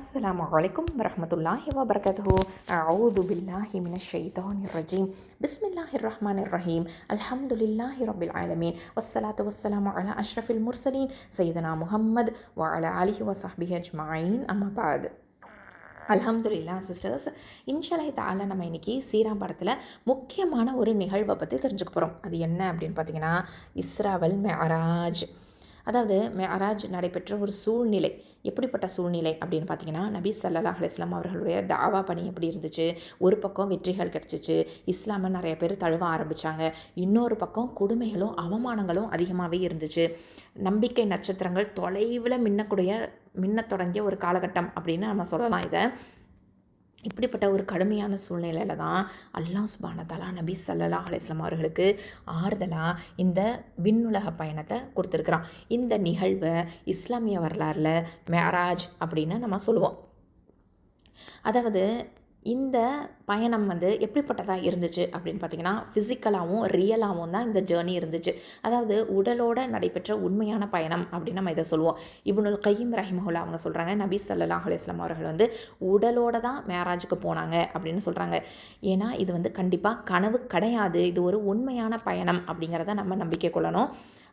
அஸ்ஸலாமு அலைக்கும் வரஹ்மத்துல்லாஹி வபரகாத்துஹு. அஊது பில்லாஹி மினஷ் ஷைத்தானிர் ரஜீம். பிஸ்மில்லாஹிர் ரஹ்மானிர் ரஹீம். அல்ஹம்துலில்லாஹி ரப்பில் ஆலமீன். வஸ்ஸலாத்து வஸ்ஸலாமு அலா அஷ்ரஃபில் முர்சலீன் சையதுனா முஹம்மத் வ அலா ஆலிஹி வ ஸஹ்பிஹி அஜ்மஈன். அம்மா பஅத். அல்ஹம்துலில்லா சிஸ்டர்ஸ், இன்ஷால்லாஹ் தஆலா நம்ம இன்றைக்கி சீரா படத்தில் முக்கியமான ஒரு நிகழ்வை பற்றி தெரிஞ்சுக்க போகிறோம். அது என்ன அப்படின்னு பார்த்தீங்கன்னா, இஸ்ரா வல் மிஅராஜ். அதாவது மிஅராஜ் நடைபெற்ற ஒரு சூழ்நிலை. எப்படிப்பட்ட சூழ்நிலை அப்படின்னு பார்த்தீங்கன்னா, நபி ஸல்லல்லாஹு அலைஹி வஸல்லம் அவர்களுடைய தாவா பணி எப்படி இருந்துச்சு. ஒரு பக்கம் வெற்றிகள் கிடச்சிச்சு, இஸ்லாமை நிறைய பேர் தழுவ ஆரம்பித்தாங்க. இன்னொரு பக்கம் கொடுமைகளும் அவமானங்களும் அதிகமாகவே இருந்துச்சு. நம்பிக்கை நட்சத்திரங்கள் தொலைவில் மின்னத் தொடங்கிய ஒரு காலகட்டம் அப்படின்னு நம்ம சொல்லலாம் இதை. இப்படிப்பட்ட ஒரு கடுமையான சூழ்நிலையில் தான் அல்லாஹ் சுப்ஹானஹு வ தஆலா நபி ஸல்லல்லாஹு அலைஹி வஸல்லம் அவர்களுக்கு ஆறுதலாக இந்த விண்ணுலக பயணத்தை கொடுத்துருக்குறான். இந்த நிகழ்வை இஸ்லாமிய வரலாறில் மிஅராஜ் அப்படின்னு நம்ம சொல்லுவோம். அதாவது இந்த பயணம் எப்படிப்பட்டதாக இருந்துச்சு அப்படின்னு பார்த்தீங்கன்னா, ஃபிசிக்கலாகவும் ரியலாகவும் தான் இந்த ஜேர்னி இருந்துச்சு. அதாவது உடலோட நடைபெற்ற உண்மையான பயணம் அப்படின்னு நம்ம இதை சொல்லுவோம். இப்னுல் கய்யிம் ரஹிமஹுல்லா அவங்க சொல்கிறாங்க, நபி ஸல்லல்லாஹு அலைஹி வஸல்லம் அவர்கள் உடலோட தான் மிஅராஜுக்கு போனாங்க அப்படின்னு சொல்கிறாங்க. ஏன்னா இது கண்டிப்பாக கனவு கிடையாது, இது ஒரு உண்மையான பயணம் அப்படிங்கிறத நம்ம நம்பிக்கை கொள்ளணும்.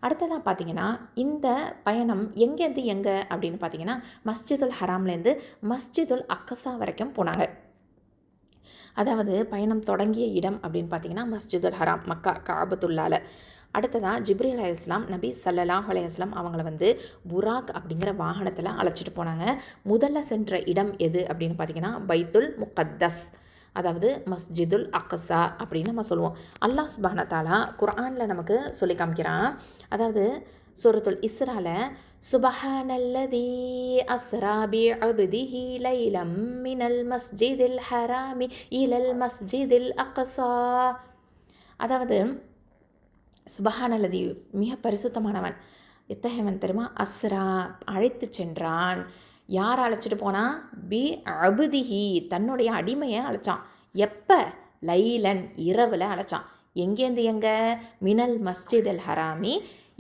அடுத்ததாக பார்த்தீங்கன்னா, இந்த பயணம் எங்கேருந்து எங்கே அப்படின்னு பார்த்தீங்கன்னா, மஸ்ஜிதுல் ஹராம்லேருந்து மஸ்ஜிதுல் அக்ஸா வரைக்கும் போனாங்க. அதாவது பயணம் தொடங்கிய இடம் அப்படின்னு பார்த்தீங்கன்னா, மஸ்ஜிதுல் ஹராம், மக்கா, காபத்துல்லால. அடுத்ததாக ஜிப்ரீல் அலைஹிஸ்ஸலாம் நபி ஸல்லல்லாஹு அலைஹி வஸல்லம் அவங்கள புராக் அப்படிங்கிற வாகனத்தில் அழைச்சிட்டு போனாங்க. முதல்ல சென்ற இடம் எது அப்படின்னு பார்த்தீங்கன்னா, பைத்துல் முகத்தஸ், அதாவது மஸ்ஜிதுல் அக்ஸா அப்படின்னு நம்ம சொல்லுவோம். அல்லாஹ் சுப்ஹானஹு வ தஆலா குர்ஆனில் நமக்கு சொல்லி காமிக்கிறான். அதாவது சூரத்துல் இஸ்ரால, சுபஹானல்லதீ அஸ்ரா பிஅப்திஹி லைலம் மினல் மஸ்ஜிதில் ஹராமி இலல் மஸ்ஜிதில் அக்ஸா. அதாவது சுபஹானல்லதீ மிக பரிசுத்தமானவன், எத்தகையவன் தெரியுமா? அஸ்ரா அழைத்து சென்றான். யார் அழைச்சிட்டு போனால்? பி அபுதிஹி தன்னுடைய அடிமையை அழைச்சான். எப்போ? லைலன் இரவில் அழைச்சான். எங்கேருந்து எங்கே? மினல் மஸ்ஜிதில் ஹராமி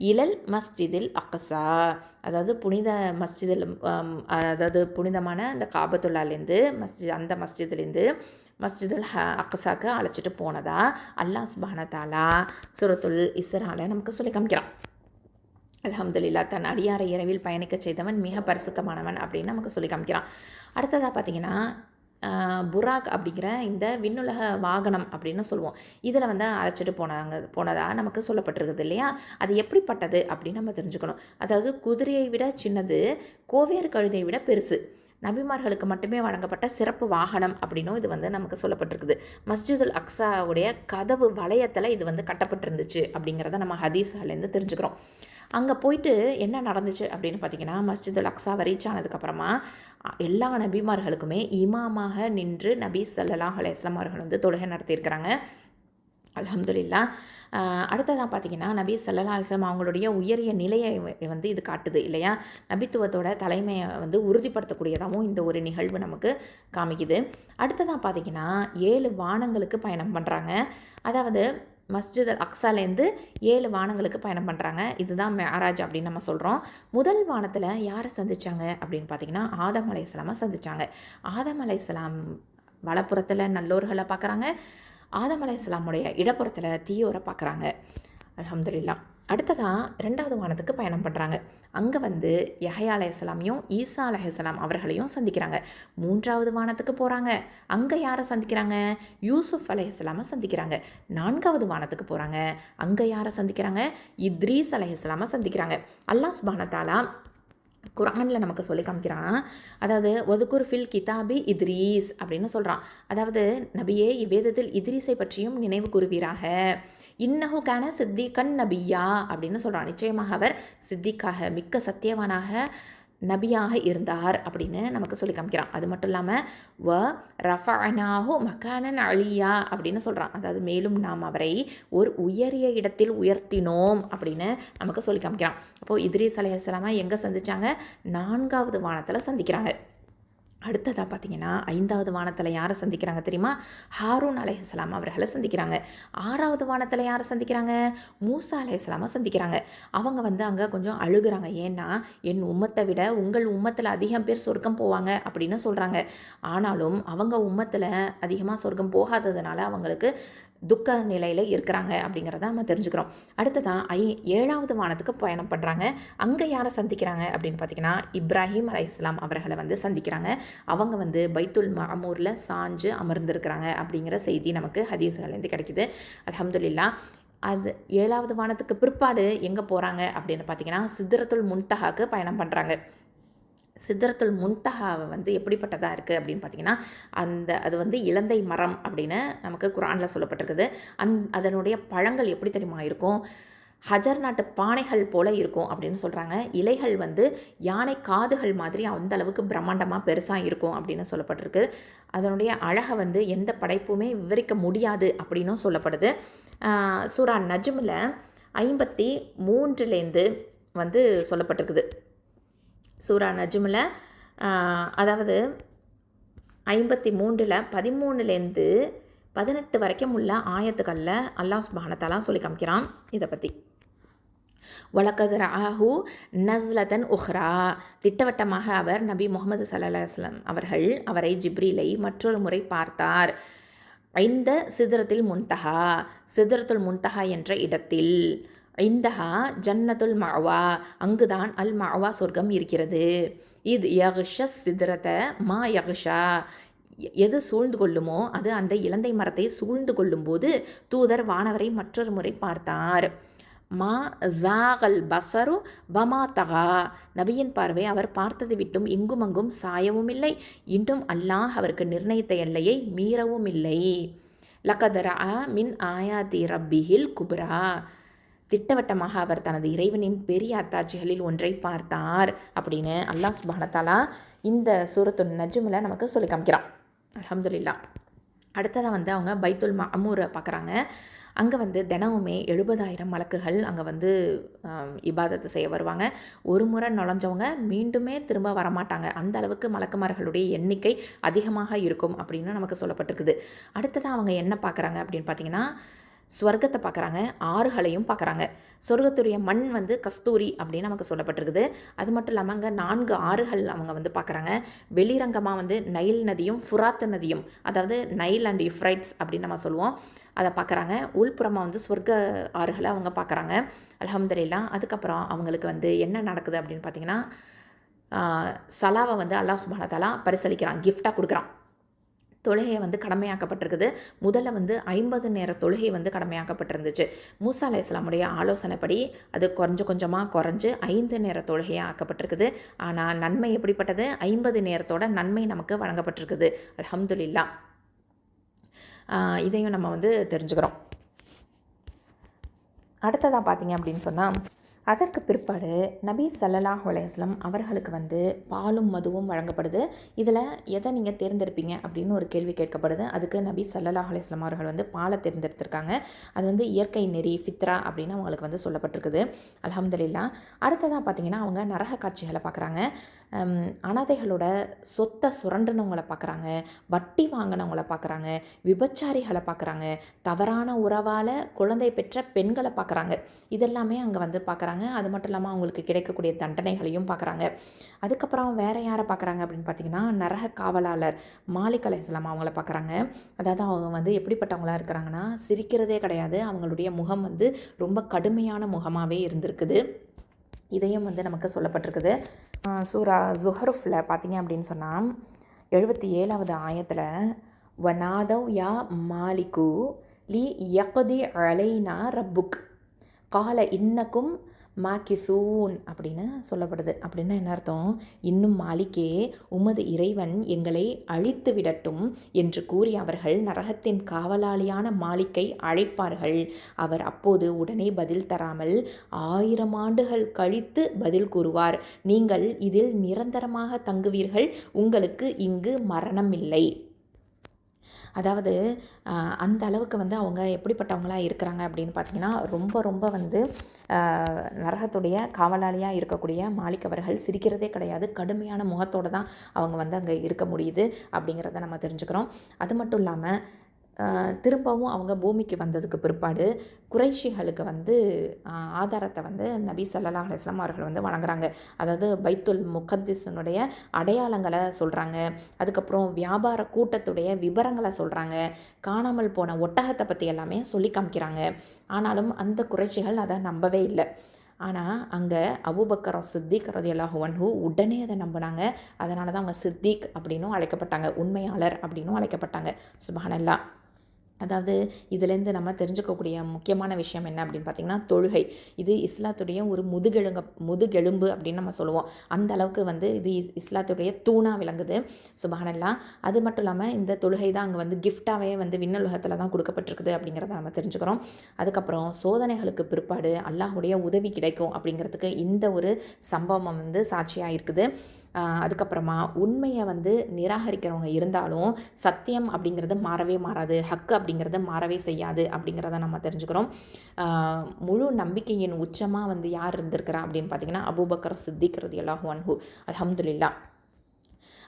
இலல் மஸ்ஜிதில் அக்ஸா, அதாவது புனித மஸ்ஜிதில், அதாவது புனிதமான இந்த காபத்துல்லாலேருந்து அந்த மஸ்ஜிதுலேருந்து மஸ்ஜிதுல் அக்ஸாக்கு அழைச்சிட்டு போனதா அல்லாஹ் சுப்ஹானஹு வ தஆலா சூரத்துல் இஸ்ரால நமக்கு சொல்லி காமிக்கிறான். அல்ஹம்துலில்லாஹ், தன் அடியாரை இரவில் பயணிக்க செய்தவன் மிக பரிசுத்தமானவன் அப்படின்னு நமக்கு சொல்லி காமிக்கிறான். அடுத்ததாக பார்த்தீங்கன்னா, புராக் அப்படிங்கிற இந்த விண்ணுலக வாகனம் அப்படின்னு சொல்லுவோம். இதில் அழைச்சிட்டு போனதாக நமக்கு சொல்லப்பட்டிருக்குது இல்லையா? அது எப்படிப்பட்டது அப்படின்னு நம்ம தெரிஞ்சுக்கணும். அதாவது குதிரையை விட சின்னது, கோவேறு கழுதையை விட பெருசு, நபிமார்களுக்கு மட்டுமே வழங்கப்பட்ட சிறப்பு வாகனம் அப்படின்னும் இது நமக்கு சொல்லப்பட்டிருக்குது. மஸ்ஜிதுல் அக்ஸாவுடைய கதவு வளையத்தில் இது கட்டப்பட்டிருந்துச்சு அப்படிங்கிறத நம்ம ஹதீஸ்லேருந்து தெரிஞ்சுக்கிறோம். அங்கே போயிட்டு என்ன நடந்துச்சு அப்படின்னு பார்த்தீங்கன்னா, மஸ்ஜிதுல் அக்ஸாவை ரீச் ஆனதுக்கப்புறமா எல்லா நபிமார்களுக்குமே இமாமாக நின்று நபி ஸல்லல்லாஹு அலைஹி வஸல்லம் அவர்கள் தொழுகை நடத்தியிருக்கிறாங்க. அல்ஹம்துலில்லாஹ். அடுத்ததாக பார்த்தீங்கன்னா, நபி ஸல்லல்லாஹு அலைஹி வஸல்லம் அவங்களுடைய உயரிய நிலையை இது காட்டுது இல்லையா? நபித்துவத்தோட தலைமையை உறுதிப்படுத்தக்கூடியதாகவும் இந்த ஒரு நிகழ்வு நமக்கு காமிக்குது. அடுத்ததாக பார்த்தீங்கன்னா, 7 வானங்களுக்கு பயணம் பண்ணுறாங்க. அதாவது மஸ்ஜிதுல் அக்ஸாலேருந்து 7 வானங்களுக்கு பயணம் பண்ணுறாங்க. இதுதான் மிஅராஜ் அப்படின்னு நம்ம சொல்கிறோம். முதல் வானத்தில் யாரை சந்தித்தாங்க அப்படின்னு பார்த்தீங்கன்னா, ஆதம் அலைஹிஸ்ஸலாமை சந்தித்தாங்க. ஆதம் அலைஹிஸ்ஸலாம் வலப்புறத்தில் நல்லோர்களை பார்க்குறாங்க, ஆதம் அலைஹிஸ்ஸலாமுடைய இடப்புறத்தில் தீயோரை பார்க்குறாங்க. அல்ஹம்துலில்லாஹ். அடுத்ததாக 2வது வானத்துக்கு பயணம் பண்ணுறாங்க. அங்கே யஹ்யா அலைஹிஸ்ஸலாமையும் ஈசா அலைஹிஸ்ஸலாம் அவர்களையும் சந்திக்கிறாங்க. 3வது வானத்துக்கு போகிறாங்க. அங்கே யாரை சந்திக்கிறாங்க? யூசுஃப் அலைஹிஸ்ஸலாமை சந்திக்கிறாங்க. 4வது வானத்துக்கு போகிறாங்க. அங்கே யாரை சந்திக்கிறாங்க? இத்ரீஸ் அலைஹிஸ்ஸலாமை சந்திக்கிறாங்க. அல்லாஹ் சுப்ஹானஹு வ தஆலா குர்ஆனில் நமக்கு சொல்லி காமிக்கிறான். அதாவது ஒதுக்குர் ஃபில் கிதாபி இத்ரீஸ் அப்படின்னு சொல்கிறான். அதாவது நபியே, இவ்வேதத்தில் இத்ரீஸை பற்றியும் நினைவு கூறுவீராக. இன்னஹு கான சித்திகன் நபியா அப்படின்னு சொல்கிறான். நிச்சயமாக அவர் சித்திக்காக, மிக்க சத்தியவானாக, நபியாக இருந்தார் அப்படின்னு நமக்கு சொல்லி காமிக்கிறான். அது மட்டும் இல்லாமல் வ ரஃபஅனாஹு மகானன் அலியா அப்படின்னு சொல்கிறான். அதாவது மேலும் நாம் அவரை ஒரு உயரிய இடத்தில் உயர்த்தினோம் அப்படின்னு நமக்கு சொல்லி காமிக்கிறான். அப்போது இத்ரீஸ் அலைஹிஸ்ஸலாமை எங்கே சந்தித்தாங்க? 4வது வானத்தில் சந்திக்கிறாங்க. அடுத்ததாக பார்த்தீங்கன்னா 5வது வானத்தில் யாரை சந்திக்கிறாங்க தெரியுமா? ஹாரூன் அலைஹிஸ்ஸலாம் அவர்களை சந்திக்கிறாங்க. 6வது வானத்தில் யாரை சந்திக்கிறாங்க? மூசா அலைஹிஸ்ஸலாமை சந்திக்கிறாங்க. அவங்க வந்து அங்கே கொஞ்சம் அழுகுறாங்க. ஏன்னா என் உம்மத்தை விட உங்கள் உம்மத்தில் அதிகம் பேர் சொர்க்கம் போவாங்க அப்படின்னு சொல்கிறாங்க. ஆனாலும் அவங்க உம்மத்தில் அதிகமாக சொர்க்கம் போகாததுனால அவங்களுக்கு துக்க நிலையில் இருக்கிறாங்க அப்படிங்கிறத நம்ம தெரிஞ்சுக்கிறோம். அடுத்ததான் 7வது வானத்துக்கு பயணம் பண்ணுறாங்க. அங்கே யாரை சந்திக்கிறாங்க அப்படின்னு பார்த்தீங்கன்னா இப்ராஹிம் அலைஹிஸ்ஸலாம் அவர்களை வந்து சந்திக்கிறாங்க. அவங்க வந்து பைத்துல் மஅமூரில் சாஞ்சு அமர்ந்திருக்கிறாங்க அப்படிங்கிற செய்தி நமக்கு ஹதீஸ்கள்லேருந்து கிடைக்குது. அல்ஹம்துலில்லாஹ். அது 7வது வானத்துக்கு பிற்பாடு எங்கே போகிறாங்க அப்படின்னு பார்த்தீங்கன்னா சித்ரத்துல் முன்தஹாக்கு பயணம் பண்ணுறாங்க. சித்ரத்துல் முன்தஹாவை வந்து எப்படிப்பட்டதாக இருக்குது அப்படின்னு பார்த்தீங்கன்னா அது வந்து இலந்தை மரம் அப்படின்னு நமக்கு குர்ஆனில் சொல்லப்பட்டிருக்குது. அதனுடைய பழங்கள் எப்படி தெரியுமா இருக்கும்? ஹஜர் நாட்டு பானைகள் போல இருக்கும் அப்படின்னு சொல்கிறாங்க. இலைகள் வந்து யானை காதுகள் மாதிரி அந்த அளவுக்கு பிரம்மாண்டமாக பெருசாக இருக்கும் அப்படின்னு சொல்லப்பட்டிருக்கு. அதனுடைய அழகை வந்து எந்த படைப்புமே விவரிக்க முடியாது அப்படின்னும் சொல்லப்படுது. சூரா நஜ்மில் 53லேருந்து வந்து சொல்லப்பட்டிருக்குது. சூரா நஜ்மில் அதாவது 53ல் 13லேருந்து 18 வரைக்கும் உள்ள ஆயத்துக்களில் அல்லாஹ் சுப்ஹானஹு வ தஆலா சொல்லி காமிக்கிறான் இதை பற்றி. வலக்கத் ரஆஹு நஸ்லதன் உஹ்ரா, திட்டவட்டமாக அவர் நபி முஹம்மது ஸல்லல்லாஹு அலைஹி வஸல்லம் அவர்கள் அவரை ஜிப்ரீலை மற்றொரு முறை பார்த்தார். இந்த சிதறத்தில் முன்தஹா, சிதறத்துல் முன்தஹா என்ற இடத்தில், இந்தஹா ஜன்னத்துல் மஅவா, அங்குதான் அல் மஅவா சொர்க்கம் இருக்கிறது. இது யக்ஷ சிதறத மா யக்ஷா, எது சூழ்ந்து கொள்ளுமோ அது அந்த இலந்தை மரத்தை சூழ்ந்து கொள்ளும்போது தூதர் வானவரை மற்றொரு முறை பார்த்தார். மா ஜாகல் பசரு வமா தகா, நபியின் பார்வை அவர் பார்த்ததை விட்டும் இங்கும் அங்கும் சாயவும் இல்லை, இன்னும் அல்லாஹ் அவருக்கு நிர்ணயித்த எல்லையை மீறவும் இல்லை. லகத் ரஅ மின் ஆயாதி ரப்பிஹில் குப்ரா, திட்டவட்டமாக அவர் தனது இறைவனின் பெரிய அத்தாட்சிகளில் ஒன்றை பார்த்தார் அப்படின்னு அல்லாஹ் சுப்ஹானஹு வ தஆலா இந்த சூரத்துன் நஜ்மில் நமக்கு சொல்லி காமிக்கிறான். அல்ஹம்துலில்லாஹ். அடுத்ததாக வந்து அவங்க பைத்துல் மஅமூரை பார்க்குறாங்க. அங்கே வந்து தினமுமே 70,000 மலக்குகள் அங்கே வந்து இபாதத்து செய்ய வருவாங்க. ஒரு முறை நுழைஞ்சவங்க மீண்டுமே திரும்ப வரமாட்டாங்க. அந்த அளவுக்கு மலக்குமார்களுடைய எண்ணிக்கை அதிகமாக இருக்கும் அப்படின்னு நமக்கு சொல்லப்பட்டிருக்குது. அடுத்ததாக அவங்க என்ன பார்க்குறாங்க அப்படின்னு பார்த்தீங்கன்னா ஸ்வர்க்கத்தை பார்க்குறாங்க, ஆறுகளையும் பார்க்குறாங்க. சொர்க்கத்துடைய மண் வந்து கஸ்தூரி அப்படின்னு நமக்கு சொல்லப்பட்டிருக்குது. அது மட்டும் இல்லாமல் அங்கே 4 ஆறுகள் அவங்க வந்து பார்க்குறாங்க. வெளிரங்கமாக வந்து நைல் நதியும் ஃபுராத் நதியும், அதாவது நைல் அண்ட் யுஃப்ரைட்ஸ் அப்படின்னு நம்ம சொல்லுவோம், அதை பார்க்குறாங்க. உள்புறமாக வந்து சொர்க்க ஆறுகளை அவங்க பார்க்குறாங்க. அல்ஹம்துலில்லாஹ். அதுக்கப்புறம் அவங்களுக்கு வந்து என்ன நடக்குது அப்படின்னு பார்த்தீங்கன்னா சலாவை வந்து அல்லாஹ் சுப்ஹானஹு வ தஆலா பரிசளிக்கிறான், கிஃப்டாக கொடுக்குறான். தொழுகையை வந்து கடமையாக்கப்பட்டிருக்குது. முதல்ல வந்து 50 நேர தொழுகை வந்து கடமையாக்கப்பட்டிருந்துச்சு. மூசா அலைஹிஸ்ஸலாமுடைய ஆலோசனைப்படி அது கொஞ்சம் கொஞ்சமாக குறைஞ்சு 5 நேர தொழுகையாக ஆக்கப்பட்டிருக்குது. ஆனால் நன்மை எப்படிப்பட்டது? 50 நேரத்தோட நன்மை நமக்கு வழங்கப்பட்டிருக்குது. அல்ஹம்துலில்லாஹ். இதையும் நம்ம வந்து தெரிஞ்சுக்கிறோம். அடுத்ததாக பார்த்தீங்க அப்படின்னு சொன்னால் அதற்கு பிற்பாடு நபி ஸல்லல்லாஹு அலைஹி வஸல்லம் அவர்களுக்கு வந்து பாலும் மதுவும் வழங்கப்படுது. இதில் எதை நீங்கள் தேர்ந்தெடுப்பீங்க அப்படின்னு ஒரு கேள்வி கேட்கப்படுது. அதுக்கு நபி ஸல்லல்லாஹு அலைஹி வஸல்லம் அவர்கள் வந்து பாலை தேர்ந்தெடுத்திருக்காங்க. அது வந்து இயற்கை நெறி ஃபித்ரா அப்படின்னு அவங்களுக்கு வந்து சொல்லப்பட்டிருக்குது. அல்ஹம்துலில்லாஹ். அடுத்ததாக பார்த்தீங்கன்னா அவங்க நரக காட்சிகளை பார்க்குறாங்க. அனாதைகளோட சொத்தை சுரண்டுனவங்களை பார்க்குறாங்க, வட்டி வாங்கினவங்களை பார்க்குறாங்க, விபச்சாரிகளை பார்க்குறாங்க, தவறான உறவால் குழந்தை பெற்ற பெண்களை பார்க்குறாங்க. இதெல்லாமே அங்கே வந்து பார்க்குறாங்க. அது மட்டும் இல்லாமல் அவங்களுக்கு கிடைக்கக்கூடிய தண்டனைகளையும் பார்க்குறாங்க. அதுக்கப்புறம் வேறு யாரை பார்க்குறாங்க அப்படின்னு பார்த்தீங்கன்னா நரக காவலாளர் மாலிக் அலைஹிஸ்ஸலாம் அவங்கள பார்க்குறாங்க. அதாவது அவங்க வந்து எப்படிப்பட்டவங்களாக இருக்கிறாங்கன்னா சிரிக்கிறதே கிடையாது. அவங்களுடைய முகம் வந்து ரொம்ப கடுமையான முகமாகவே இருந்திருக்குது. இதையும் வந்து நமக்கு சொல்லப்பட்டிருக்குது. சூரா ஜுஹ்ருஃபில் பார்த்தீங்க அப்படின்னு சொன்னால் 77வது ஆயத்தில் வனாதவ் யா மாலிகு லி யக்தி அலைனா ரப்புக் கால இன்னக்கும் மாக்கிசூன் அப்படின்னு சொல்லப்படுது. அப்படின்னா என்ன அர்த்தம்? இன்னும் மாலிக்கே, உமது இறைவன் எங்களை அழித்து விடட்டும் என்று கூறி அவர்கள் நரகத்தின் காவலாளியான மாலிக்கை அழைப்பார்கள். அவர் அப்போது உடனே பதில் தராமல் 1000 ஆண்டுகள் கழித்து பதில் கூறுவார், நீங்கள் இதில் நிரந்தரமாக தங்குவீர்கள், உங்களுக்கு இங்கு மரணம் இல்லை. அதாவது அந்த அளவுக்கு வந்து அவங்க எப்படிப்பட்டவங்களாக இருக்கிறாங்க அப்படின்னு பார்த்திங்கன்னா, ரொம்ப ரொம்ப வந்து நரகத்துடைய காவலாளியாக இருக்கக்கூடிய மாலிக் அவர்கள் சிரிக்கிறதே கிடையாது. கடுமையான முகத்தோடு தான் அவங்க வந்து அங்கே இருக்க முடியுது அப்படிங்கிறத நம்ம தெரிஞ்சுக்கிறோம். அது மட்டும் இல்லாமல் திரும்பவும் அவங்க பூமிக்கு வந்ததுக்கு பிற்பாடு குறைஷிகளுக்கு வந்து ஆதாரத்தை வந்து நபி ஸல்லல்லாஹு அலைஹி வஸல்லம் அவர்கள் வந்து வழங்குறாங்க. அதாவது பைத்துல் முகத்திஸினுடைய அடையாளங்களை சொல்கிறாங்க. அதுக்கப்புறம் வியாபார கூட்டத்துடைய விவரங்களை சொல்கிறாங்க. காணாமல் போன ஒட்டகத்தை பற்றி எல்லாமே சொல்லி காமிக்கிறாங்க. ஆனாலும் அந்த குறைஷிகள் அதை நம்பவே இல்லை. ஆனால் அங்கே அபூபக்கர் சித்திக் ரலியல்லாஹு அன்ஹு உடனே அதை நம்பினாங்க. அதனால தான் அவங்க சித்திக் அப்படின்னும் அழைக்கப்பட்டாங்க, உண்மையாளர் அப்படின்னும் அழைக்கப்பட்டாங்க. சுப்ஹானல்லாஹ். அதாவது இதிலேருந்து நம்ம தெரிஞ்சுக்கக்கூடிய முக்கியமான விஷயம் என்ன அப்படின்னு பார்த்திங்கன்னா, தொழுகை. இது இஸ்லாத்துடைய ஒரு முதுகெலும்பு அப்படின்னு நம்ம சொல்லுவோம். அந்த அளவுக்கு வந்து இது இஸ்லாத்துடைய தூணாக விளங்குது. சுப்ஹானல்லாஹ். அது மட்டும் இல்லாமல் இந்த தொழுகை தான் அங்கே வந்து கிஃப்டாகவே வந்து விண்ணுலகத்தில் தான் கொடுக்கப்பட்டிருக்குது அப்படிங்கிறத நம்ம தெரிஞ்சுக்கிறோம். அதுக்கப்புறம் சோதனைகளுக்கு பிற்பாடு அல்லாஹுடைய உதவி கிடைக்கும் அப்படிங்கிறதுக்கு இந்த ஒரு சம்பவம் வந்து சாட்சியாக இருக்குது. அதுக்கப்புறமா உண்மையை வந்து நிராகரிக்கிறவங்க இருந்தாலும் சத்தியம் அப்படிங்கிறது மாறவே மாறாது, ஹக்கு அப்படிங்கிறது மாறவே செய்யாது அப்படிங்கிறத நம்ம தெரிஞ்சுக்கிறோம். முழு நம்பிக்கையின் உச்சமாக வந்து யார் இருந்திருக்கிறா அப்படின்னு பார்த்திங்கன்னா, அபூபக்கர் சித்திக் ரலியல்லாஹு அன்ஹு. அல்ஹம்துலில்லாஹ்.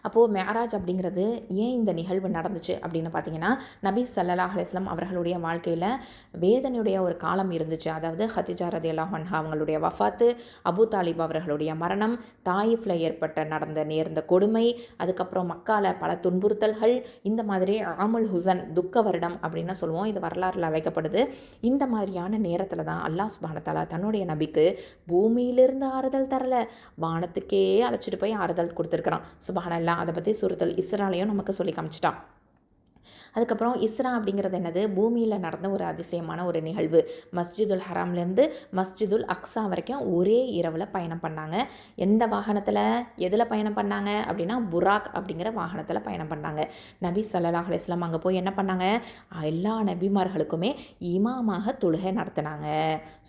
அப்போது மேராஜ் அப்படிங்கிறது ஏன் இந்த நிகழ்வு நடந்துச்சு அப்படின்னு பார்த்தீங்கன்னா, நபி ஸல்லல்லாஹு அலைஹி வஸல்லம் அவர்களுடைய வாழ்க்கையில் வேதனையுடைய ஒரு காலம் இருந்துச்சு. அதாவது ஹதிஜா ரலியல்லாஹு அன்ஹா அவங்களுடைய வஃபாத்து, அபு தாலிப் அவர்களுடைய மரணம், தாயிஃப்ல நேர்ந்த கொடுமை, அதுக்கப்புறம் மக்கால பல துன்புறுத்தல்கள், இந்த மாதிரி ஆமுல் ஹுசன் துக்க வருடம் அப்படின்னு சொல்லுவோம். இது வரலாறில் அழைக்கப்படுது. இந்த மாதிரியான நேரத்தில் தான் அல்லாஹ் சுப்ஹானஹு வ தஆலா தன்னுடைய நபிக்கு பூமியிலிருந்து ஆறுதல் தரல, வானத்துக்கே அழைச்சிட்டு போய் ஆறுதல் கொடுத்துருக்குறான். சுப்ஹானல்லாஹ். அதை பற்றி சூரத்துல் இஸ்ராலையும் நமக்கு சொல்லி காமிச்சிட்டான். அதுக்கப்புறம் இஸ்ரா அப்படிங்கிறது என்னது, பூமியில் நடந்த ஒரு அதிசயமான ஒரு நிகழ்வு. மஸ்ஜிதுல் ஹராம்லேருந்து மஸ்ஜிதுல் அக்ஸா வரைக்கும் ஒரே இரவில் பயணம் பண்ணாங்க. எந்த வாகனத்தில், எதில் பயணம் பண்ணாங்க அப்படின்னா, புராக் அப்படிங்கிற வாகனத்தில் பயணம் பண்ணாங்க. நபி ஸல்லல்லாஹு அலைஹி வஸல்லம் அங்கே போய் என்ன பண்ணாங்க, எல்லா நபிமார்களுக்குமே இமாமாக தொழுகை நடத்தினாங்க.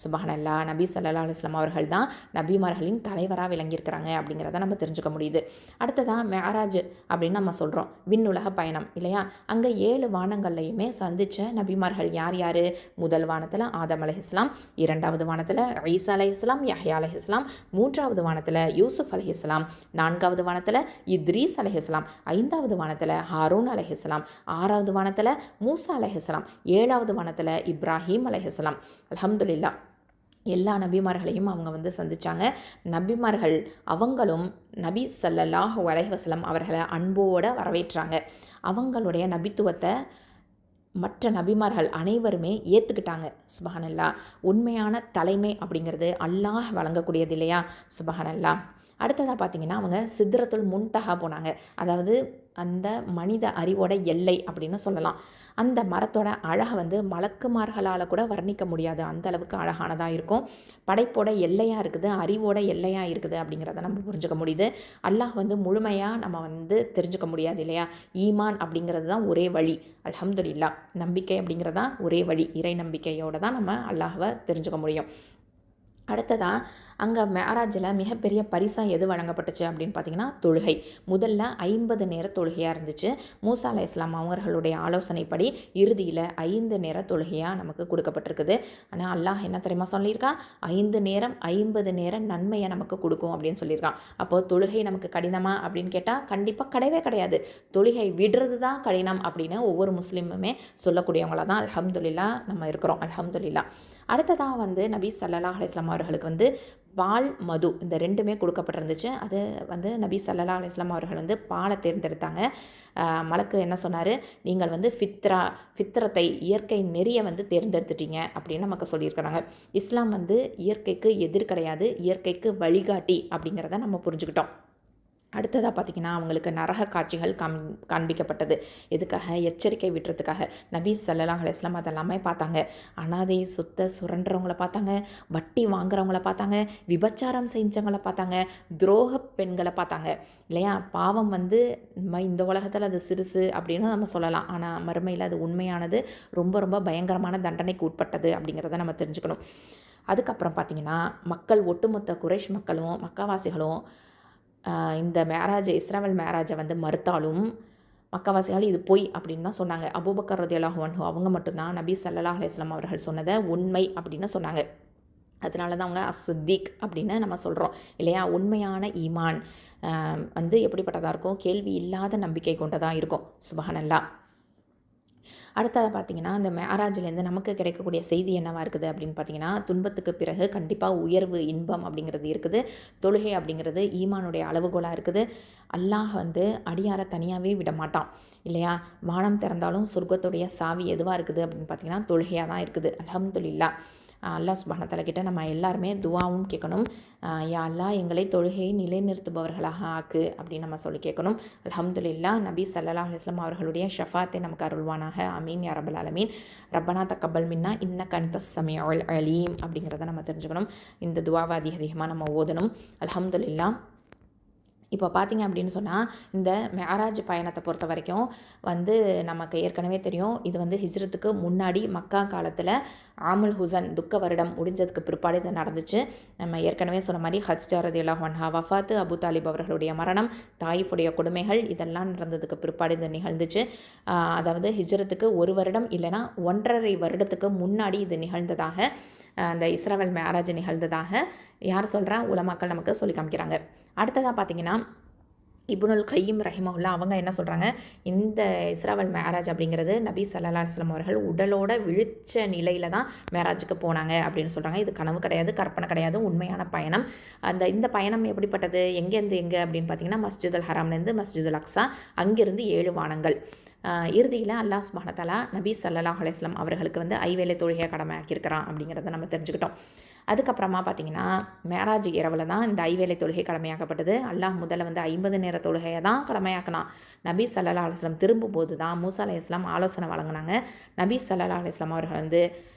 சுப்ஹானல்லாஹ். நபி ஸல்லல்லாஹு அலைஹி வஸல்லம் அவர்கள் தான் நபிமார்களின் தலைவராக விளங்கியிருக்கிறாங்க அப்படிங்கிறத நம்ம தெரிஞ்சுக்க முடியுது. அடுத்ததான் மேராஜ் அப்படின்னு நம்ம சொல்கிறோம், விண்ணுலக பயணம் இல்லையா. அங்கே 7 வானங்கள்லையுமே சந்தித்த நபிமார்கள் யார் யார்? முதல் வானத்தில் ஆதம் அலைஹிஸ்லாம், இரண்டாவது வானத்தில் ஈசா அலைஹிஸ்லாம், யஹ்யா அலைஹிஸ்லாம், மூன்றாவது வானத்தில் யூசுஃப் அலைஹிஸ்லாம், நான்காவது வானத்தில் இத்ரீஸ் அலைஹிஸ்லாம், ஐந்தாவது வானத்தில் ஹாரூன் அலைஹிஸ்லாம், ஆறாவது வானத்தில் மூசா அலைஹிஸ்லாம், ஏழாவது வானத்தில் இப்ராஹீம் அலைஹிஸ்லாம். அல்ஹம்துலில்லாஹ். எல்லா நபிமார்களையும் அவங்க வந்து சந்தித்தாங்க. நபிமார்கள் அவங்களும் நபி ஸல்லல்லாஹு அலைஹி வஸல்லம் அவர்களை அன்போடு வரவேற்றாங்க. அவங்களுடைய நபித்துவத்தை மற்ற நபிமார்கள் அனைவருமே ஏற்றுக்கிட்டாங்க. சுப்ஹானல்லாஹ். உண்மையான தலைமை அப்படிங்கிறது அல்லாஹ் வழங்கக்கூடியது இல்லையா. சுப்ஹானல்லாஹ். அடுத்ததாக பார்த்திங்கன்னா, அவங்க சித்ரத்துல் முன்தஹா போனாங்க. அதாவது அந்த மனித அறிவோட எல்லை அப்படின்னு சொல்லலாம். அந்த மரத்தோட அழகை வந்து மலக்குமார்களால் கூட வர்ணிக்க முடியாது, அந்த அளவுக்கு அழகானதாக இருக்கும். படைப்போட எல்லையாக இருக்குது, அறிவோட எல்லையாக இருக்குது அப்படிங்கிறத நம்ம புரிஞ்சுக்க முடியுது. அல்லாஹ் வந்து முழுமையாக நம்ம வந்து தெரிஞ்சுக்க முடியாது இல்லையா. ஈமான் அப்படிங்கிறது தான் ஒரே வழி. அல்ஹம்துலில்லாஹ். நம்பிக்கை அப்படிங்கிறது தான் ஒரே வழி. இறை நம்பிக்கையோடு தான் நம்ம அல்லாஹ்வை தெரிஞ்சுக்க முடியும். அடுத்ததாக அங்கே மேராஜில் மிகப்பெரிய பரிசாக எது வழங்கப்பட்டுச்சு அப்படின்னு பார்த்திங்கன்னா, தொழுகை. முதல்ல 50 நேர தொழுகையாக இருந்துச்சு. மூசா அலைஹிஸ்ஸலாம் அவர்களுடைய ஆலோசனைப்படி இறுதியில் 5 நேர தொழுகையாக நமக்கு கொடுக்கப்பட்டிருக்குது. ஆனால் அல்லாஹ் என்ன தெரியுமா சொல்லியிருக்கான், 5 நேரம் 50 நேரம் நன்மையை நமக்கு கொடுக்கும் அப்படின்னு சொல்லியிருக்கான். அப்போது தொழுகை நமக்கு கடினமா அப்படின்னு கேட்டால் கண்டிப்பாக கிடையவே கிடையாது. தொழுகை விடுறது தான் கடினம் அப்படின்னு ஒவ்வொரு முஸ்லீமுமே சொல்லக்கூடியவங்களாக தான் அல்ஹம்துலில்லாஹ் நம்ம இருக்கிறோம். அல்ஹம்துலில்லாஹ். அடுத்ததாக வந்து நபி ஸல்லல்லாஹு அலைஹி வஸல்லம் அவர்களுக்கு வந்து பால், மது இந்த ரெண்டுமே கொடுக்கப்பட்டிருந்துச்சு. அது வந்து நபி ஸல்லல்லாஹு அலைஹி வஸல்லம் அவர்கள் வந்து பாலை தேர்ந்தெடுத்தாங்க. மலக்கு என்ன சொன்னார், நீங்கள் வந்து ஃபித்ரத்தை இயற்கை நெறியை வந்து தேர்ந்தெடுத்துட்டீங்க அப்படின்னு நமக்கு சொல்லியிருக்கிறாங்க. இஸ்லாம் வந்து இயற்கைக்கு எதிர் கிடையாது, இயற்கைக்கு வழிகாட்டி அப்படிங்கிறத நம்ம புரிஞ்சுக்கிட்டோம். அடுத்ததாக பார்த்திங்கன்னா, அவங்களுக்கு நரக காட்சிகள் காண்பிக்கப்பட்டது. எதுக்காக, எச்சரிக்கை விட்டுறதுக்காக. நபி ஸல்லல்லாஹு அலைஹி வஸல்லம் அதெல்லாமே பார்த்தாங்க. அனாதை சொத்தை சுரண்டுறவங்கள பார்த்தாங்க, வட்டி வாங்குறவங்கள பார்த்தாங்க, விபச்சாரம் செஞ்சவங்கள பார்த்தாங்க, துரோக பெண்களை பார்த்தாங்க இல்லையா. பாவம் வந்து இந்த உலகத்தில் அது சிறுசு அப்படின்னு நம்ம சொல்லலாம், ஆனால் மறுமையில் அது உண்மையானது, ரொம்ப ரொம்ப பயங்கரமான தண்டனைக்கு உட்பட்டது அப்படிங்கிறத நம்ம தெரிஞ்சுக்கணும். அதுக்கப்புறம் பார்த்திங்கன்னா, மக்கள் ஒட்டுமொத்த குறைஷ் மக்களும் மக்காவாசிகளும் இந்த இஸ்ராவல் மேராஜை வந்து மறுத்தாலும் மக்காவாசிகள் இது பொய் அப்படின்னு தான் சொன்னாங்க. அபூபக்கர் ரலியல்லாஹு அன்ஹு அவங்க மட்டும்தான் நபி ஸல்லல்லாஹு அலைஹி வஸல்லம் அவர்கள் சொன்னதை உண்மை அப்படின்னு சொன்னாங்க. அதனால தான் அவங்க அஸ்ஸித்தீக் அப்படின்னு நம்ம சொல்கிறோம் இல்லையா. உண்மையான ஈமான் வந்து எப்படிப்பட்டதாக இருக்கும்? கேள்வி இல்லாத நம்பிக்கை கொண்டதாக இருக்கும். சுப்ஹானல்லாஹ். அடுத்ததாக பார்த்திங்கன்னா, இந்த மேராஜ்லேருந்து நமக்கு கிடைக்கக்கூடிய செய்தி என்னவாக இருக்குது அப்படின்னு பார்த்திங்கன்னா, துன்பத்துக்கு பிறகு கண்டிப்பாக உயர்வு இன்பம் அப்படிங்கிறது இருக்குது. தொழுகை அப்படிங்கிறது ஈமானுடைய அளவுகோலாக இருக்குது. அல்லாஹ் வந்து அடியாரை தனியாகவே விட மாட்டான் இல்லையா. வானம் திறந்தாலும் சொர்க்கத்துடைய சாவி எதுவாக இருக்குது அப்படின்னு பார்த்திங்கன்னா தொழுகையாக தான் இருக்குது. அல்ஹம்துலில்லாஹ். அல்லாஹ் சுப்ஹானஹு வ தஆலா கிட்ட நம்ம எல்லாருமே துஆவும் கேட்கணும். யா அல்லாஹ் எங்களை தொழுகையை நிலைநிறுத்துபவர்களாக ஆக்கு அப்படின்னு நம்ம சொல்லி கேட்கணும். அல்ஹம்துலில்லாஹ். நபி ஸல்லல்லாஹு அலைஹி வஸல்லம் அவர்களுடைய ஷஃபாத்தை நமக்கு அருள்வானாக. ஆமீன் யா ரப்பல் ஆலமீன். ரப்பனா தக்கபல் மின்னா இன்னக அன்தஸ் ஸமீஉல் அலீம் அப்படிங்கிறத நம்ம தெரிஞ்சுக்கணும். இந்த துஆவை அதிகமாக நம்ம ஓதணும். அல்ஹம்துலில்லாஹ். இப்போ பார்த்திங்க அப்படின்னு சொன்னால், இந்த மேராஜ் பயணத்தை பொறுத்த வரைக்கும் வந்து நமக்கு ஏற்கனவே தெரியும். இது வந்து ஹிஜ்ரத்துக்கு முன்னாடி மக்கா காலத்தில் ஆமுல் ஹுசன் துக்க வருடம் முடிஞ்சதுக்கு பிற்பாடு இது நடந்துச்சு. நம்ம ஏற்கனவே சொன்ன மாதிரி ஹத்ஜா ரலியல்லாஹு அன்ஹா வஃபாத்து, அபு தாலிப் அவர்களுடைய மரணம், தாயிஃபுடைய கொடுமைகள் இதெல்லாம் நடந்ததுக்கு பிற்பாடு இது நிகழ்ந்துச்சு. அதாவது ஹிஜ்ரத்துக்கு 1 வருடம் இல்லைனா 1.5 வருடத்துக்கு முன்னாடி இது நிகழ்ந்ததாக, அந்த இஸ்ராவல் மேராஜ் நிகழ்ந்ததாக யார் சொல்கிறா? உலமாக்கள் நமக்கு சொல்லி காமிக்கிறாங்க. அடுத்ததாக பார்த்திங்கன்னா, இப்னுல் கையிம் ரஹிமஹுல்லா அவங்க என்ன சொல்கிறாங்க? இந்த இஸ்ராவல் மேராஜ் அப்படிங்கிறது நபி ஸல்லல்லாஹு அலைஹி வஸல்லம் அவர்கள் உடலோட விழிச்ச நிலையில் தான் மேராஜுக்கு போனாங்க அப்படின்னு சொல்கிறாங்க. இது கனவு கிடையாது, கற்பனை கிடையாது, உண்மையான பயணம். இந்த பயணம் எப்படிப்பட்டது? எங்கேருந்து எங்கே அப்படின்னு பார்த்திங்கன்னா, மஸ்ஜிதுல் ஹராம்லேருந்து மஸ்ஜிதுல் அக்ஸா, அங்கிருந்து 7 வானங்கள். இறுதியில் அல்லாஹ் சுப்ஹானஹு வ தஆலா நபி ஸல்லல்லாஹு அலைஹி வஸல்லம் அவர்களுக்கு வந்து ஐவேளை தொழுகையை கடமையாக்கியிருக்கிறான் அப்படிங்கிறத நம்ம தெரிஞ்சுக்கிட்டோம். அதுக்கப்புறமா பார்த்திங்கன்னா, மேராஜ் இரவில் தான் இந்த ஐவேளை தொழுகை கடமையாக்கப்பட்டது. அல்லாஹ் முதல்ல வந்து 50 நேர தொழுகையை தான் கடமையாக்கினான். நபி ஸல்லல்லாஹு அலைஹி வஸல்லம் திரும்பும்போது தான் மூசா அலைஹிஸ்ஸலாம் ஆலோசனை வழங்கினாங்க. நபி ஸல்லல்லாஹு அலைஹி வஸல்லம் அவர்கள் வந்து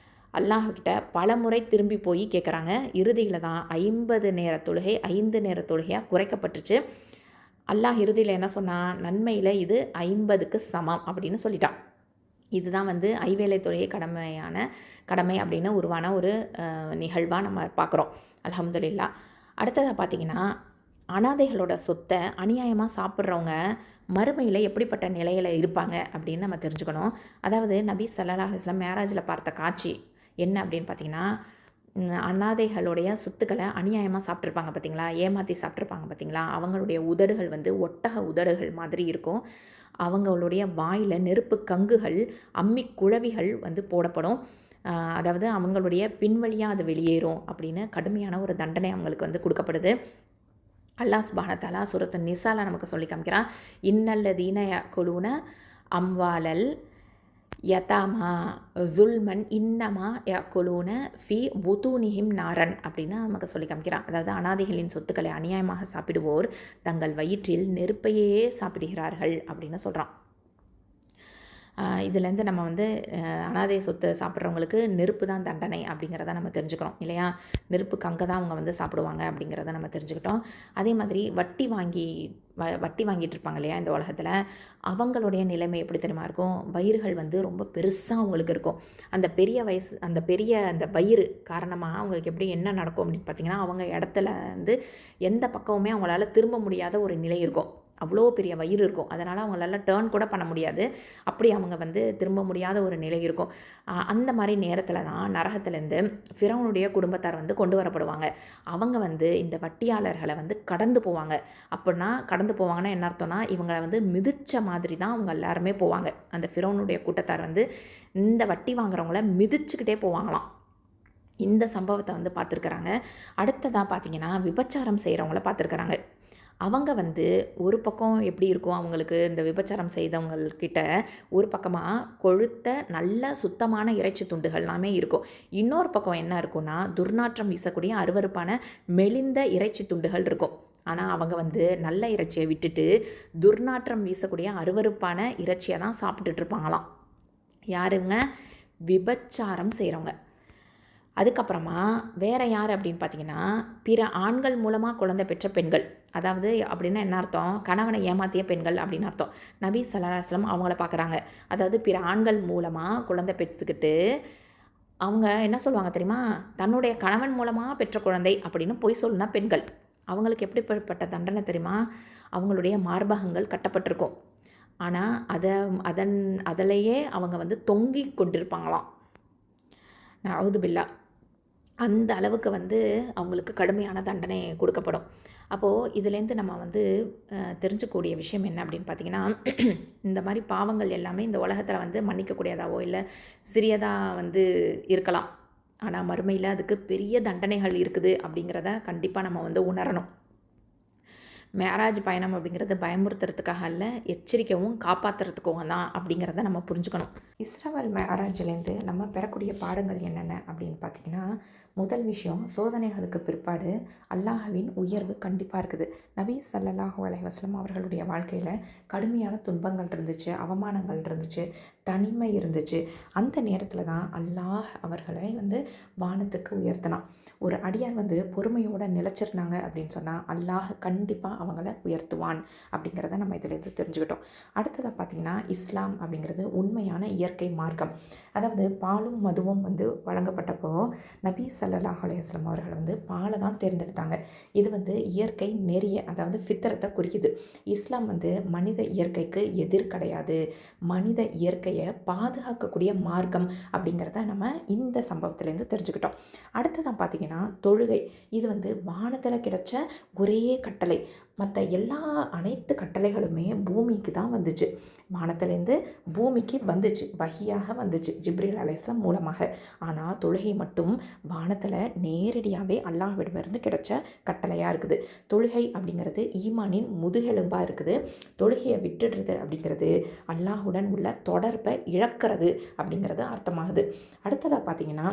அல்லாஹ்கிட்ட பல முறை திரும்பி போய் கேட்குறாங்க. இறுதியில் தான் 50 நேர தொழுகை 5 நேர தொழுகையாக குறைக்கப்பட்டுச்சு. அல்லாஹ் இறுதியில் என்ன சொன்னான்? நன்மையில் இது 50க்கு சமம் அப்படின்னு சொல்லிட்டான். இதுதான் வந்து ஐவேளை தொழுகை கடமை அப்படின்னு உருவான ஒரு நிகழ்வாக நம்ம பார்க்குறோம். அல்ஹம்துலில்லாஹ். அடுத்ததாக பார்த்திங்கன்னா, அனாதைகளோட சொத்தை அநியாயமாக சாப்பிட்றவங்க மறுமையில் எப்படிப்பட்ட நிலையில் இருப்பாங்க அப்படின்னு நம்ம தெரிஞ்சுக்கணும். அதாவது நபி ஸல்லல்லாஹு அலைஹி வஸல்லம் மேராஜில் பார்த்த காட்சி என்ன அப்படின்னு பார்த்திங்கன்னா, அனாதைகளுடைய சொத்துக்களை அநியாயமாக சாப்பிட்ருப்பாங்க பார்த்திங்களா, ஏமாற்றி சாப்பிட்ருப்பாங்க பார்த்திங்களா. அவங்களுடைய உதடுகள் வந்து ஒட்டக உதடுகள் மாதிரி இருக்கும். அவங்களுடைய வாயில் நெருப்பு கங்குகள், அம்மி குழவிகள் வந்து போடப்படும். அதாவது அவங்களுடைய பின்வழியாக அது வெளியேறும் அப்படின்னு கடுமையான ஒரு தண்டனை அவங்களுக்கு வந்து கொடுக்கப்படுது. அல்லாஹ் சுப்ஹானஹு வ தஆலா சூரத்து நிசால நமக்கு சொல்லி காமிக்கிறான். இன்னல்லதீன யஅகுலூன அம்வாலல் யதாமா ஸுல்மன் இன்னமா யஅகுலூன ஃபீ புதூனிஹிம் நாரன் அப்படின்னு நமக்கு சொல்லி காமிக்கிறான். அதாவது அனாதைகளின் சொத்துக்களை அநியாயமாக சாப்பிடுவோர் தங்கள் வயிற்றில் நெருப்பையே சாப்பிடுகிறார்கள் அப்படின்னு சொல்கிறான். இதுலேருந்து நம்ம வந்து அனாதை சொத்து சாப்பிட்றவங்களுக்கு நெருப்பு தான் தண்டனை அப்படிங்கிறத நம்ம தெரிஞ்சுக்கிறோம் இல்லையா. நெருப்பு கங்கை தான் அவங்க வந்து சாப்பிடுவாங்க அப்படிங்கிறத நம்ம தெரிஞ்சுக்கிட்டோம். அதே மாதிரி வட்டி வாங்கிட்டு இருப்பாங்க இல்லையா இந்த உலகத்தில், அவங்களுடைய நிலைமை எப்படி தெரியுமா இருக்கும்? வயிறுகள் வந்து ரொம்ப பெருசாக அவங்களுக்கு இருக்கும். அந்த பெரிய அந்த வயிறு காரணமாக அவங்களுக்கு எப்படி என்ன நடக்கும் அப்படின்னு பார்த்திங்கன்னா, அவங்க இடத்துல வந்து எந்த பக்கமுமே அவங்களால திரும்ப முடியாத ஒரு நிலை இருக்கும். அவ்வளோ பெரிய வயிறு இருக்கும். அதனால் அவங்களால டேர்ன் கூட பண்ண முடியாது. அப்படி அவங்க வந்து திரும்ப முடியாத ஒரு நிலை இருக்கும். அந்த மாதிரி நேரத்தில் தான் நரகத்துலேருந்து ஃபிரௌனுடைய குடும்பத்தார் வந்து கொண்டு வரப்படுவாங்க. அவங்க வந்து இந்த வட்டியாளர்களை வந்து கடந்து போவாங்க. அப்படின்னா கடந்து போவாங்கன்னா என்ன அர்த்தம்னா, இவங்களை வந்து மிதித்த மாதிரி தான் அவங்க எல்லாருமே போவாங்க. அந்த ஃபிரௌனுடைய கூட்டத்தார் வந்து இந்த வட்டி வாங்குறவங்கள மிதிச்சுக்கிட்டே போவாங்களாம். இந்த சம்பவத்தை வந்து பார்த்துருக்குறாங்க. அடுத்ததாக பார்த்திங்கன்னா, விபச்சாரம் செய்கிறவங்கள பார்த்துருக்குறாங்க. அவங்க வந்து ஒரு பக்கம் எப்படி இருக்கும், அவங்களுக்கு இந்த விபச்சாரம் செய்தவங்கக்கிட்ட ஒரு பக்கமாக கொழுத்த நல்ல சுத்தமான இறைச்சி துண்டுகள்லாமே இருக்கும். இன்னொரு பக்கம் என்ன இருக்குன்னா, துர்நாற்றம் வீசக்கூடிய அருவருப்பான மெலிந்த இறைச்சி துண்டுகள் இருக்கும். ஆனால் அவங்க வந்து நல்ல இறைச்சியை விட்டுட்டு துர்நாற்றம் வீசக்கூடிய அருவருப்பான இறைச்சியை தான் சாப்பிட்டுட்டு இருப்பாங்களாம். யாருங்க? விபச்சாரம் செய்கிறவங்க. அதுக்கப்புறமா வேறு யார் அப்படின்னு பார்த்திங்கன்னா, பிற ஆண்கள் மூலமாக குழந்தை பெற்ற பெண்கள். அதாவது அப்படின்னா என்ன அர்த்தம்? கணவனை ஏமாற்றிய பெண்கள் அப்படின்னு அர்த்தம். நபி ஸல்லல்லாஹு அலைஹி வஸல்லம் அவங்கள பார்க்குறாங்க. அதாவது பிற ஆண்கள் மூலமாக குழந்தை பெற்றுக்கிட்டு அவங்க என்ன சொல்லுவாங்க தெரியுமா? தன்னுடைய கணவன் மூலமாக பெற்ற குழந்தை அப்படின்னு பொய் சொல்லுனா பெண்கள். அவங்களுக்கு எப்படிப்பட்ட தண்டனை தெரியுமா? அவங்களுடைய மார்பகங்கள் கட்டப்பட்டிருக்கும். ஆனால் அதிலேயே அவங்க வந்து தொங்கி கொண்டிருப்பாங்களாம். நஅூதுபில்லா. அந்த அளவுக்கு வந்து அவங்களுக்கு கடுமையான தண்டனை கொடுக்கப்படும். அப்போது இதுலேருந்து நம்ம வந்து தெரிஞ்சுக்கக்கூடிய விஷயம் என்ன அப்படின்னு பார்த்திங்கன்னா, இந்த மாதிரி பாவங்கள் எல்லாமே இந்த உலகத்தில் வந்து மன்னிக்கக்கூடியதாவோ இல்லை சிறியதாக வந்து இருக்கலாம். ஆனால் மறுமையில் அதுக்கு பெரிய தண்டனைகள் இருக்குது அப்படிங்கிறத கண்டிப்பாக நம்ம வந்து உணரணும். மேராஜ் பயணம் அப்படிங்கிறது பயமுறுத்துறதுக்காக அல்ல, எச்சரிக்கவும் காப்பாற்றுறதுக்கும் தான் அப்படிங்கிறத நம்ம புரிஞ்சுக்கணும். இஸ்ராவல் மேராஜ்லேருந்து நம்ம பெறக்கூடிய பாடங்கள் என்னென்ன அப்படின்னு பார்த்திங்கன்னா, முதல் விஷயம், சோதனைகளுக்கு பிற்பாடு அல்லாஹ்வின் உயர்வு கண்டிப்பாக இருக்குது. நபி ஸல்லல்லாஹு அலைஹி வஸல்லம் அவர்களுடைய வாழ்க்கையில் கடுமையான துன்பங்கள் இருந்துச்சு, அவமானங்கள் இருந்துச்சு, தனிமை இருந்துச்சு. அந்த நேரத்தில் தான் அல்லாஹ் அவர்களை வந்து வானத்துக்கு உயர்த்தினான். ஒரு அடியார் வந்து பொறுமையோடு நிலச்சிருந்தாங்க அப்படின்னு சொன்னால் அல்லாஹ் கண்டிப்பாக அவங்கள உயர்த்துவான் அப்படிங்கிறத நம்ம இதிலேருந்து தெரிஞ்சுக்கிட்டோம். அடுத்ததாக பார்த்திங்கன்னா, இஸ்லாம் அப்படிங்கிறது உண்மையான இயற்கை மார்க்கம். அதாவது பாலும் மதுவும் வந்து வழங்கப்பட்டப்போ நபி ஸல்லல்லாஹு அலைஹி வஸல்லம் அவர்கள் வந்து பாலை தான் தேர்ந்தெடுத்தாங்க. இது வந்து இயற்கை நெறிய, அதாவது ஃபித்ரத்தை குறிக்குது. இஸ்லாம் வந்து மனித இயற்கைக்கு எதிர் கிடையாது, மனித இயற்கையை பாதுகாக்கக்கூடிய மார்க்கம் அப்படிங்கிறத நம்ம இந்த சம்பவத்திலேருந்து தெரிஞ்சுக்கிட்டோம். அடுத்ததான் பார்த்திங்கன்னா, தொழுகை. இது வந்து வானத்தில் கிடைச்ச ஒரே கட்டளை. மற்ற அனைத்து கட்டளைகளுமே பூமிக்கு தான் வந்துச்சு. வானத்திலேருந்து பூமிக்கு வந்துச்சு, வஹியாக வந்துச்சு ஜிப்ரீல் அலைஹிஸ்ஸலாம் மூலமாக. ஆனால் தொழுகை மட்டும் வானத்தில் நேரடியாகவே அல்லாஹ்விடமிருந்து கிடைச்ச கட்டளையாக இருக்குது. தொழுகை அப்படிங்கிறது ஈமானின் முதுகெலும்பாக இருக்குது. தொழுகையை விட்டுடுறது அப்படிங்கிறது அல்லாஹுடன் உள்ள தொடர்பை இழக்கிறது அப்படிங்கிறது அர்த்தமாகுது. அடுத்ததாக பார்த்திங்கன்னா,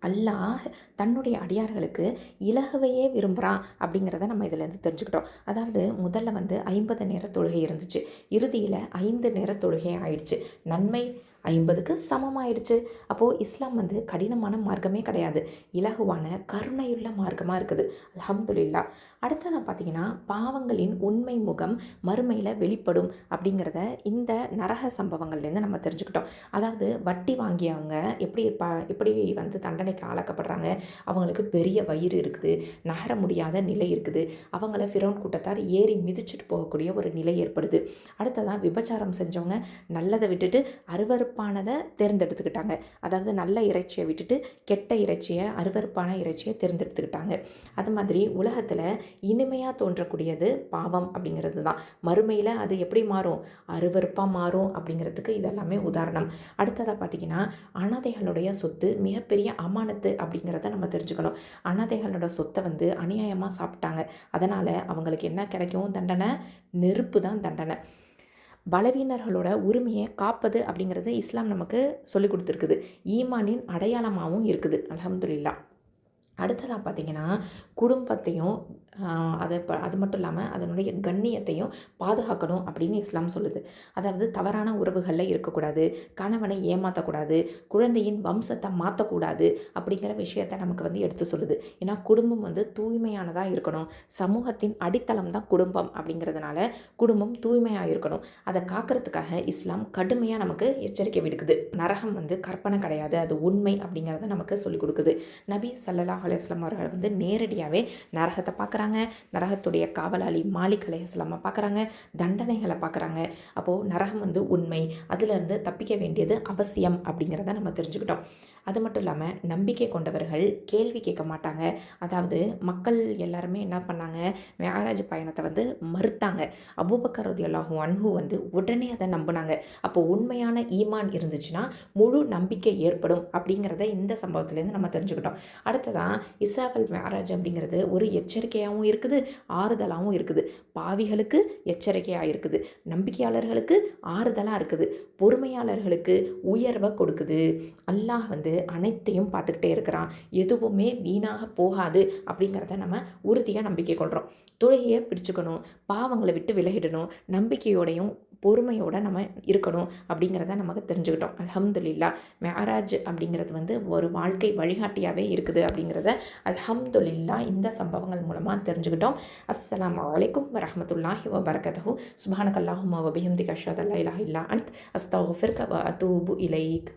அல்லாஹ் தன்னுடைய அடியார்களுக்கு இலகுவையே விரும்புகிறான் அப்படிங்கிறத நம்ம இதிலேருந்து தெரிஞ்சுக்கிட்டோம். அதாவது முதல்ல வந்து 50 நேர தொழுகை இருந்துச்சு, இறுதியில் 5 நேர தொழுகை ஆயிடுச்சு. நன்மை 50க்கு சமமாயிடுச்சு. அப்போது இஸ்லாம் வந்து கடினமான மார்க்கமே கிடையாது, இலகுவான கருணையுள்ள மார்க்கமாக இருக்குது. அல்ஹம்துலில்லாஹ். அடுத்ததாக பார்த்திங்கன்னா, பாவங்களின் உண்மை முகம் மறுமையில் வெளிப்படும் அப்படிங்கிறத இந்த நரக சம்பவங்கள்லேருந்து நம்ம தெரிஞ்சுக்கிட்டோம். அதாவது வட்டி வாங்கியவங்க எப்படி வந்து தண்டனைக்கு ஆளாக்கப்படுறாங்க, அவங்களுக்கு பெரிய வயிறு இருக்குது, நகர முடியாத நிலை இருக்குது, அவங்கள ஃபிரௌன் கூட்டத்தார் ஏறி மிதிச்சுட்டு போகக்கூடிய ஒரு நிலை ஏற்படுது. அடுத்ததான் விபச்சாரம் செஞ்சவங்க நல்லதை விட்டுட்டு அருவருப்பானதை தேர்ந்தெடுத்துக்கிட்டாங்க. அதாவது நல்ல இறைச்சியை விட்டுட்டு கெட்ட இறைச்சியை, அருவருப்பான இறைச்சியை தேர்ந்தெடுத்துக்கிட்டாங்க. அது மாதிரி உலகத்தில் இனிமையாக தோன்றக்கூடியது பாவம் அப்படிங்கிறது தான். மறுமையில் அது எப்படி மாறும், அருவருப்பாக மாறும் அப்படிங்கிறதுக்கு இதெல்லாமே உதாரணம். அடுத்ததாக பார்த்திங்கன்னா, அனாதைகளுடைய சொத்து மிகப்பெரிய அமானத்து அப்படிங்கிறத நம்ம தெரிஞ்சுக்கணும். அனாதைகளோட சொத்தை வந்து அநியாயமாக சாப்பிட்டாங்க, அதனால் அவங்களுக்கு என்ன கிடைக்கும் தண்டனை, நெருப்பு தான் தண்டனை. பலவீனர்களோட உரிமையை காப்பது அப்படிங்கிறது இஸ்லாம் நமக்கு சொல்லி கொடுத்துருக்குது, ஈமானின் அடையாளமாகவும் இருக்குது. அல்ஹம்துலில்லாஹ். அடுத்ததாக பார்த்திங்கன்னா, குடும்பத்தையும் அது மட்டும் இல்லாமல் அதனுடைய கண்ணியத்தையும் பாதுகாக்கணும் அப்படின்னு இஸ்லாம் சொல்லுது. அதாவது தவறான உறவுகளில் இருக்கக்கூடாது, கணவனை ஏமாற்றக்கூடாது, குழந்தையின் வம்சத்தை மாற்றக்கூடாது அப்படிங்கிற விஷயத்தை நமக்கு வந்து எடுத்து சொல்லுது. ஏன்னா குடும்பம் வந்து தூய்மையானதாக இருக்கணும், சமூகத்தின் அடித்தளம் தான் குடும்பம் அப்படிங்கிறதுனால குடும்பம் தூய்மையாக இருக்கணும். அதை காக்கிறதுக்காக இஸ்லாம் கடுமையாக நமக்கு எச்சரிக்கை விடுக்குது. நரகம் வந்து கற்பனை கிடையாது, அது உண்மை அப்படிங்கிறத நமக்கு சொல்லிக் கொடுக்குது. நபி ஸல்லல்லாஹு அலைஹி வஸல்லம் அவர்கள் வந்து நேரடியாகவே நரகத்தை பார்க்குறாங்க, நரகத்துடைய காவலாளி மாலிக் அலைஹிஸ்ஸலாமை பார்க்குறாங்க, தண்டனைகளை பார்க்குறாங்க. அப்போது நரகம் வந்து உண்மை, அதிலிருந்து தப்பிக்க வேண்டியது அவசியம் அப்படிங்கிறத நம்ம தெரிஞ்சுக்கிட்டோம். அது மட்டும் இல்லாமல் நம்பிக்கை கொண்டவர்கள் கேள்வி கேட்க மாட்டாங்க. அதாவது மக்கள் எல்லாருமே என்ன பண்ணாங்க, மேராஜ் பயணத்தை வந்து மறுத்தாங்க. அபூபக்கர் ரலியல்லாஹு அன்ஹு வந்து உடனே அதை நம்பினாங்க. அப்போது உண்மையான ஈமான் இருந்துச்சுன்னா முழு நம்பிக்கை ஏற்படும் அப்படிங்கிறத இந்த சம்பவத்திலேருந்து நம்ம தெரிஞ்சுக்கிட்டோம். அடுத்ததான் இஸ்ராவல் மேராஜ் அப்படிங்கிறது ஒரு எச்சரிக்கையாகவும் இருக்குது, ஆறுதலாகவும் இருக்குது. பாவிகளுக்கு எச்சரிக்கையாக இருக்குது, நம்பிக்கையாளர்களுக்கு ஆறுதலாக இருக்குது, பொறுமையாளர்களுக்கு உயர்வை கொடுக்குது. அல்லாஹ் வந்து அனைத்தையும் பார்த்துக்கிட்டே இருக்கிறான், எதுவுமே வீணாக போகாது அப்படிங்கிறத நம்ம உறுதியாக நம்பிக்கை கொள்கிறோம். தொழுகையை பிடிச்சுக்கணும், பாவங்களை விட்டு விலகிடணும், நம்பிக்கையோடையும் பொறுமையோடு நம்ம இருக்கணும் அப்படிங்கிறத நமக்கு தெரிஞ்சுக்கிட்டோம். அல்ஹம்துலில்லாஹ். மேராஜ் அப்படிங்கிறது வந்து ஒரு வாழ்க்கை வழிகாட்டியாகவே இருக்குது அப்படிங்கிறத அல்ஹம்துலில்லாஹ் இந்த சம்பவங்கள் மூலமாக தெரிஞ்சுக்கிட்டோம். அஸ்ஸலாமு அலைக்கும் வரஹ்மத்துல்லாஹி வபரகாத்துஹு. சுப்ஹானக்கல்லாஹும்ம வபிஹம்திக அஷ்ஹது அல்லா இலாஹா இல்லா அன்த் அஸ்தக்ஃபிருக வ அதூபு இலைக்.